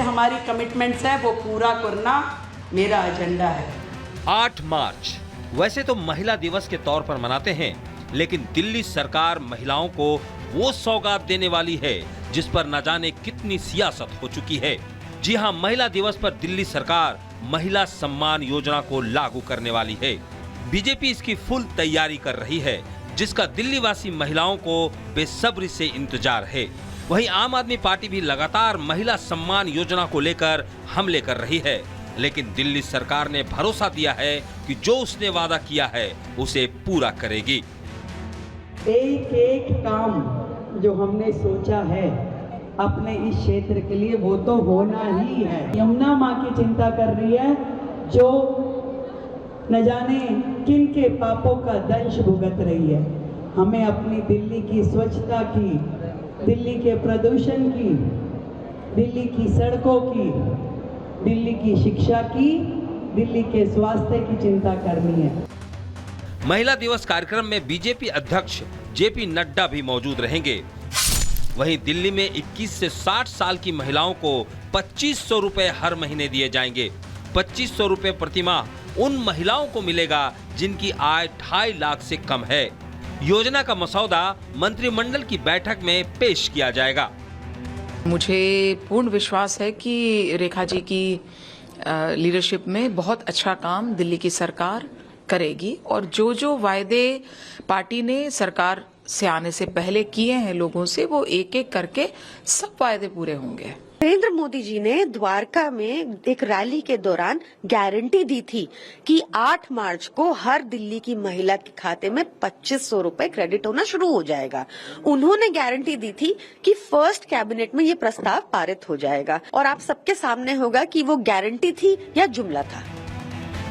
हमारी कमिटमेंट्स है वो पूरा करना मेरा एजेंडा है। 8 मार्च वैसे तो महिला दिवस के तौर पर मनाते हैं, लेकिन दिल्ली सरकार महिलाओं को वो सौगात देने वाली है जिस पर न जाने कितनी सियासत हो चुकी है। जी हां, महिला दिवस पर दिल्ली सरकार महिला सम्मान योजना को लागू करने वाली है। बीजेपी इसकी फुल तैयारी कर रही है, जिसका दिल्ली वासी महिलाओं को बेसब्री से इंतजार है। वहीं आम आदमी पार्टी भी लगातार महिला सम्मान योजना को लेकर हमले कर रही है, लेकिन दिल्ली सरकार ने भरोसा दिया है कि जो उसने वादा किया है उसे पूरा करेगी। एक एक काम जो हमने सोचा है अपने इस क्षेत्र के लिए वो तो होना ही है। यमुना माँ की चिंता कर रही है जो न जाने किन के पापों का दंश भुगत रही है। हमें अपनी दिल्ली की स्वच्छता की, दिल्ली के प्रदूषण की, दिल्ली की सड़कों की, दिल्ली की शिक्षा की, दिल्ली के स्वास्थ्य की चिंता करनी है। महिला दिवस कार्यक्रम में बीजेपी अध्यक्ष जेपी नड्डा भी मौजूद रहेंगे। वहीं दिल्ली में 21 से 60 साल की महिलाओं को 2500 रुपए हर महीने दिए जाएंगे। 2500 रुपए प्रतिमाह उन महिलाओं को मिलेगा जिनकी आय 2.5 लाख से कम है। योजना का मसौदा मंत्रिमंडल की बैठक में पेश किया जाएगा। मुझे पूर्ण विश्वास है कि रेखा जी की लीडरशिप में बहुत अच्छा काम दिल्ली की सरकार करेगी और जो जो वायदे पार्टी ने सरकार से आने से पहले किए हैं लोगों से, वो एक एक करके सब वायदे पूरे होंगे। नरेंद्र मोदी जी ने द्वारका में एक रैली के दौरान गारंटी दी थी कि 8 मार्च को हर दिल्ली की महिला के खाते में 2500 रुपए क्रेडिट होना शुरू हो जाएगा। उन्होंने गारंटी दी थी कि फर्स्ट कैबिनेट में ये प्रस्ताव पारित हो जाएगा और आप सबके सामने होगा कि वो गारंटी थी या जुमला था।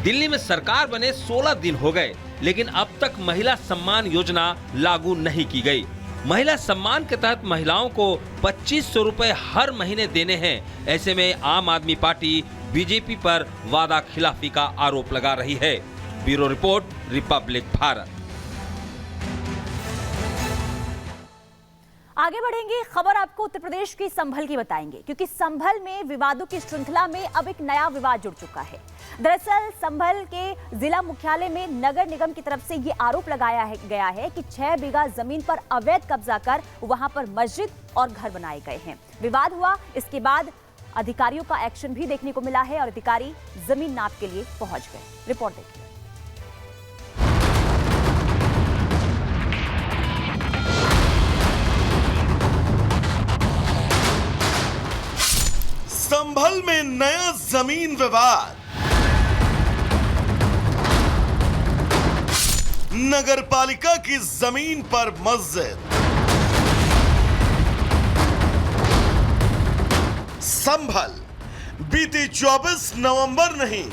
दिल्ली में सरकार बने 16 दिन हो गए, लेकिन अब तक महिला सम्मान योजना लागू नहीं की गई। महिला सम्मान के तहत महिलाओं को 2500 रुपए हर महीने देने हैं। ऐसे में आम आदमी पार्टी बीजेपी पर वादा खिलाफी का आरोप लगा रही है। Bureau report, Republic Bharat. आगे बढ़ेंगे, खबर आपको उत्तर प्रदेश की संभल की बताएंगे, क्योंकि संभल में विवादों की श्रृंखला में अब एक नया विवाद जुड़ चुका है। दरअसल संभल के जिला मुख्यालय में नगर निगम की तरफ से ये आरोप लगाया गया है कि 6 बीघा जमीन पर अवैध कब्जा कर वहां पर मस्जिद और घर बनाए गए हैं। विवाद हुआ, इसके बाद अधिकारियों का एक्शन भी देखने को मिला है और अधिकारी जमीन नाप के लिए पहुंच गए। रिपोर्ट देखिए। संभल में नया जमीन विवाद। नगरपालिका की जमीन पर मस्जिद। संभल बीती 24 नवंबर नहीं,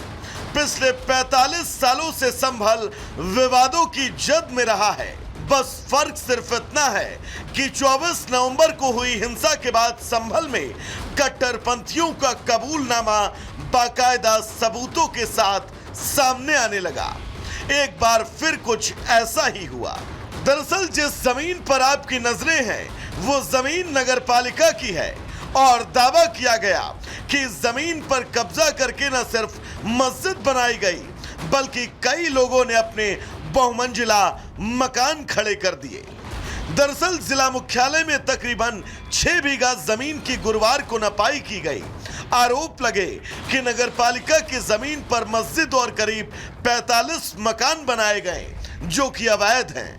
पिछले 45 सालों से संभल विवादों की जद में रहा है। बस फर्क सिर्फ इतना है कि 24 नवंबर को हुई हिंसा के बाद संभल में कट्टरपंथियों का कबूलनामा बाकायदा सबूतों के साथ सामने आने लगा। एक बार फिर कुछ ऐसा ही हुआ। दरअसल जिस जमीन पर आपकी नजरें हैं वो जमीन नगरपालिका की है और दावा किया गया कि इस जमीन पर कब्जा करके न सिर्फ मस्जिद बनाई गई बल्कि कई लोगों ने अपने बहुमंजिला मकान खड़े कर दिए। दरअसल जिला मुख्यालय में तकरीबन 6 बीघा जमीन की गुरुवार को नपाई की गई। आरोप लगे कि नगरपालिका की जमीन पर मस्जिद और करीब 45 मकान बनाए गए जो कि अवैध हैं।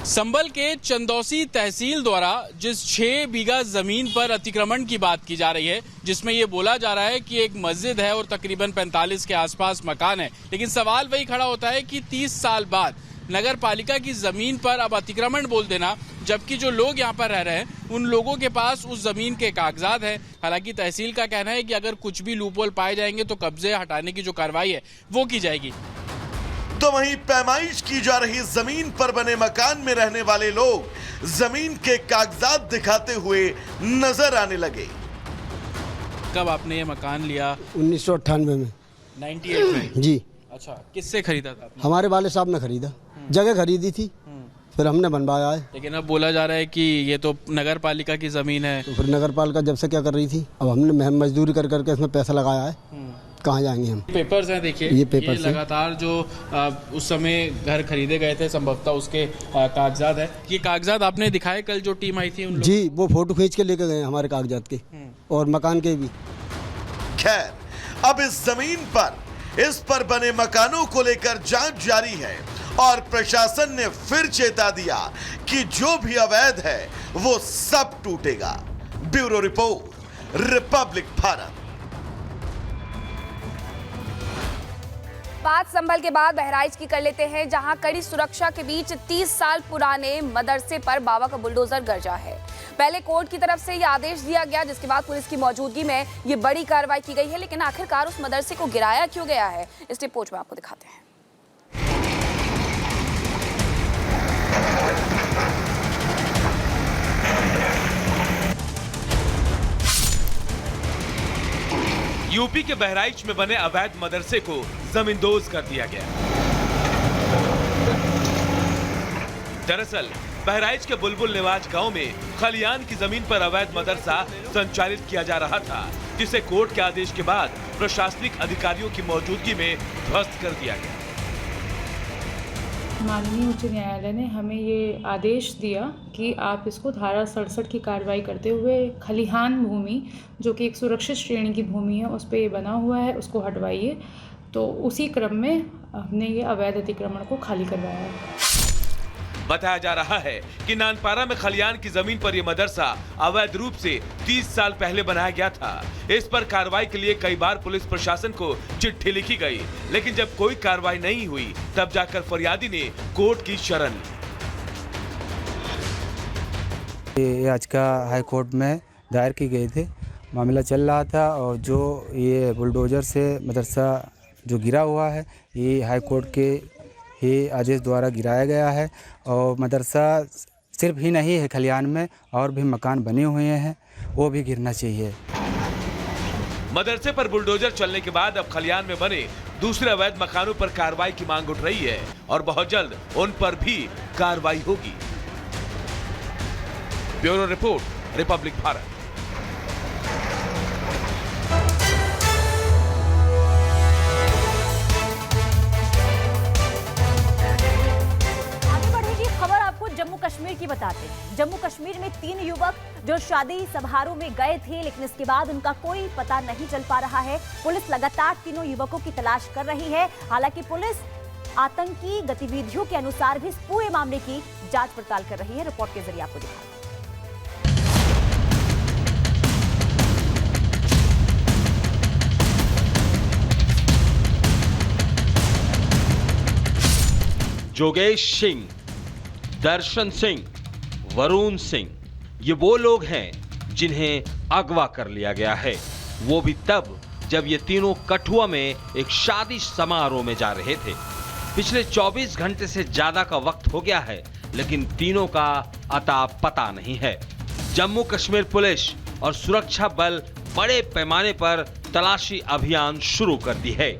संभल के चंदौसी तहसील द्वारा जिस 6 बीघा जमीन पर अतिक्रमण की बात की जा रही है, जिसमें ये बोला जा रहा है कि एक मस्जिद है और तकरीबन 45 के आसपास मकान है, लेकिन सवाल वही खड़ा होता है कि 30 साल बाद नगर पालिका की जमीन पर अब अतिक्रमण बोल देना, जबकि जो लोग यहाँ पर रह रहे हैं उन लोगों के पास उस जमीन के कागजात हैं। हालांकि तहसील का कहना है कि अगर कुछ भी लूपहोल पाए जाएंगे तो कब्जे हटाने की जो कार्रवाई है वो की जाएगी। तो वहीं पैमाइश की जा रही जमीन पर बने मकान में रहने वाले लोग जमीन के कागजात दिखाते हुए नजर आने लगे। कब आपने ये मकान लिया? 1998 में। 98 में? जी। अच्छा, किससे खरीदा था आपने? हमारे वाले साहब ने खरीदा, जगह खरीदी थी, फिर हमने बनवाया है। लेकिन अब बोला जा रहा है कि ये तो नगर पालिका की जमीन है। तो फिर नगर पालिका जब से क्या कर रही थी, अब हमने मजदूरी कर करके इसमें पैसा लगाया है, कहाँ जाएंगे हम। पेपर्स हैं, देखिए ये पेपर्स हैं। लगातार जो उस समय घर खरीदे गए थे संभवतः उसके कागजात है। ये कागजात आपने दिखाए कल जो टीम आई थी उन लोग? जी, वो फोटो खींच के लेके गए हमारे कागजात के और मकान के भी। खैर, अब इस जमीन पर इस पर बने मकानों को लेकर जांच जारी है और प्रशासन ने फिर चेता दिया कि जो भी अवैध है वो सब टूटेगा। Bureau report, Republic Bharat. बात संभल के बाद बहराइच की कर लेते हैं, जहां कड़ी सुरक्षा के बीच 30 साल पुराने मदरसे पर बाबा का बुलडोजर गरजा है। पहले कोर्ट की तरफ से यह आदेश दिया गया, जिसके बाद पुलिस की मौजूदगी में ये बड़ी कार्रवाई की गई है। लेकिन आखिरकार उस मदरसे को गिराया क्यों गया है, इस रिपोर्ट में आपको दिखाते हैं। यूपी के बहराइच में बने अवैध मदरसे को जमींदोज कर दिया गया। दरअसल बहराइच के बुलबुल निवाज गांव में खलियान की जमीन पर अवैध मदरसा संचालित किया जा रहा था, जिसे कोर्ट के आदेश के बाद प्रशासनिक अधिकारियों की मौजूदगी में ध्वस्त कर दिया गया। माननीय उच्च न्यायालय ने हमें ये आदेश दिया कि आप इसको धारा 67 की कार्रवाई करते हुए खलिहान भूमि, जो कि एक सुरक्षित श्रेणी की भूमि है, उस पर ये बना हुआ है, उसको हटवाइए। तो उसी क्रम में हमने ये अवैध अतिक्रमण को खाली करवाया है। बताया जा रहा है कि नानपारा में खलियान की जमीन पर यह मदरसा अवैध रूप से 30 साल पहले बनाया गया था। इस पर कार्रवाई के लिए कई बार पुलिस प्रशासन को चिट्ठी लिखी गई, लेकिन जब कोई कार्रवाई नहीं हुई तब जाकर फरियादी ने कोर्ट की शरण ली। ये आज का हाई कोर्ट में दायर की गई थी, मामला चल रहा था और जो ये बुलडोजर से मदरसा जो गिरा हुआ है, ये हाई कोर्ट के ही आदेश द्वारा गिराया गया है। और मदरसा सिर्फ ही नहीं है, खलियान में और भी मकान बने हुए हैं, वो भी गिरना चाहिए। मदरसे पर बुलडोजर चलने के बाद अब खलियान में बने दूसरे अवैध मकानों पर कार्रवाई की मांग उठ रही है और बहुत जल्द उन पर भी कार्रवाई होगी। Bureau report, Republic Bharat. Jammu Kashmir की बताते हैं। जम्मू कश्मीर में 3 युवक जो शादी समारोह में गए थे, लेकिन इसके बाद उनका कोई पता नहीं चल पा रहा है। पुलिस लगातार तीनों युवकों की तलाश कर रही है। हालांकि पुलिस आतंकी गतिविधियों के अनुसार भी इस पूरे मामले की जांच पड़ताल कर रही है। रिपोर्ट के जरिए आपको दिखाएं। जोगेश सिंह, दर्शन सिंह, वरुण सिंह, ये वो लोग हैं जिन्हें अगवा कर लिया गया है, वो भी तब जब ये तीनों कठुआ में एक शादी समारोह में जा रहे थे। पिछले 24 घंटे से ज्यादा का वक्त हो गया है, लेकिन तीनों का अता पता नहीं है। जम्मू कश्मीर पुलिस और सुरक्षा बल बड़े पैमाने पर तलाशी अभियान शुरू कर दी है।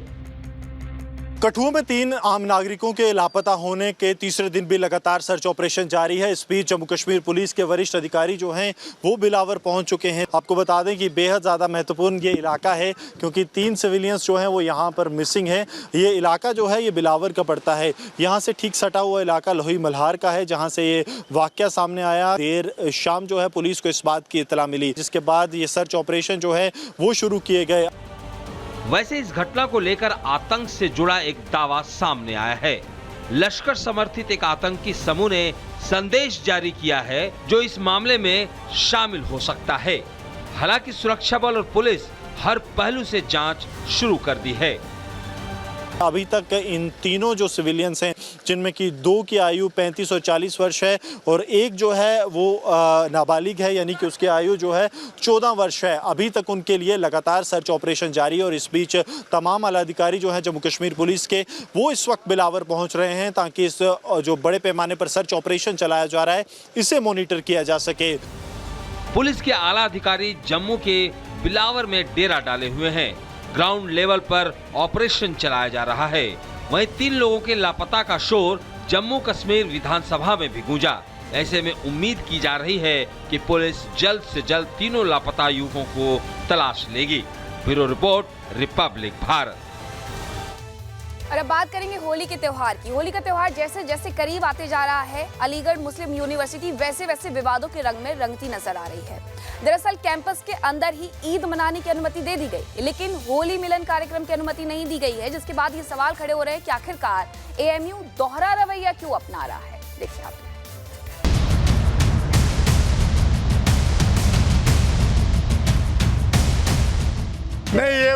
कठुआ में 3 आम नागरिकों के लापता होने के तीसरे दिन भी लगातार सर्च ऑपरेशन जारी है। इस बीच जम्मू कश्मीर पुलिस के वरिष्ठ अधिकारी जो हैं वो बिलावर पहुंच चुके हैं। आपको बता दें कि बेहद ज़्यादा महत्वपूर्ण ये इलाका है, क्योंकि 3 सिविलियंस जो हैं वो यहाँ पर मिसिंग है। ये इलाका जो है ये बिलावर का पड़ता है। यहाँ से ठीक सटा हुआ इलाका लोही मल्हार का है, जहाँ से ये वाकया सामने आया। देर शाम जो है पुलिस को इस बात की इत्तला मिली, जिसके बाद ये सर्च ऑपरेशन जो है वो शुरू किए गए। वैसे इस घटना को लेकर आतंक से जुड़ा एक दावा सामने आया है। लश्कर समर्थित एक आतंकी समूह ने संदेश जारी किया है जो इस मामले में शामिल हो सकता है। हालांकि सुरक्षा बल और पुलिस हर पहलू से जांच शुरू कर दी है। अभी तक इन तीनों जो सिविलियंस हैं, जिनमें कि 2 की आयु 35 और 40 वर्ष है और एक जो है वो नाबालिग है, यानी कि उसकी आयु जो है 14 वर्ष है। अभी तक उनके लिए लगातार सर्च ऑपरेशन जारी है और इस बीच तमाम आला अधिकारी जो हैं जम्मू कश्मीर पुलिस के, वो इस वक्त बिलावर पहुंच रहे हैं ताकि इस जो बड़े पैमाने पर सर्च ऑपरेशन चलाया जा रहा है इसे मॉनिटर किया जा सके। पुलिस के आला अधिकारी जम्मू के बिलावर में डेरा डाले हुए हैं। ग्राउंड लेवल पर ऑपरेशन चलाया जा रहा है। वहीं 3 लोगों के लापता का शोर जम्मू कश्मीर विधानसभा में भी गूंजा। ऐसे में उम्मीद की जा रही है कि पुलिस जल्द से जल्द तीनों लापता युवकों को तलाश लेगी। Bureau report, Republic Bharat. और अब बात करेंगे होली के त्योहार की। होली का त्योहार जैसे जैसे करीब आते जा रहा है, अलीगढ़ मुस्लिम यूनिवर्सिटी वैसे वैसे विवादों के रंग में रंगती नजर आ रही है। दरअसल कैंपस के अंदर ही ईद मनाने की अनुमति दे दी गई, लेकिन होली मिलन कार्यक्रम की अनुमति नहीं दी गई है, जिसके बाद ये सवाल खड़े हो रहे हैं कि आखिरकार एएमयू दोहरा रवैया क्यों अपना रहा है। देखिए आप। नहीं, ये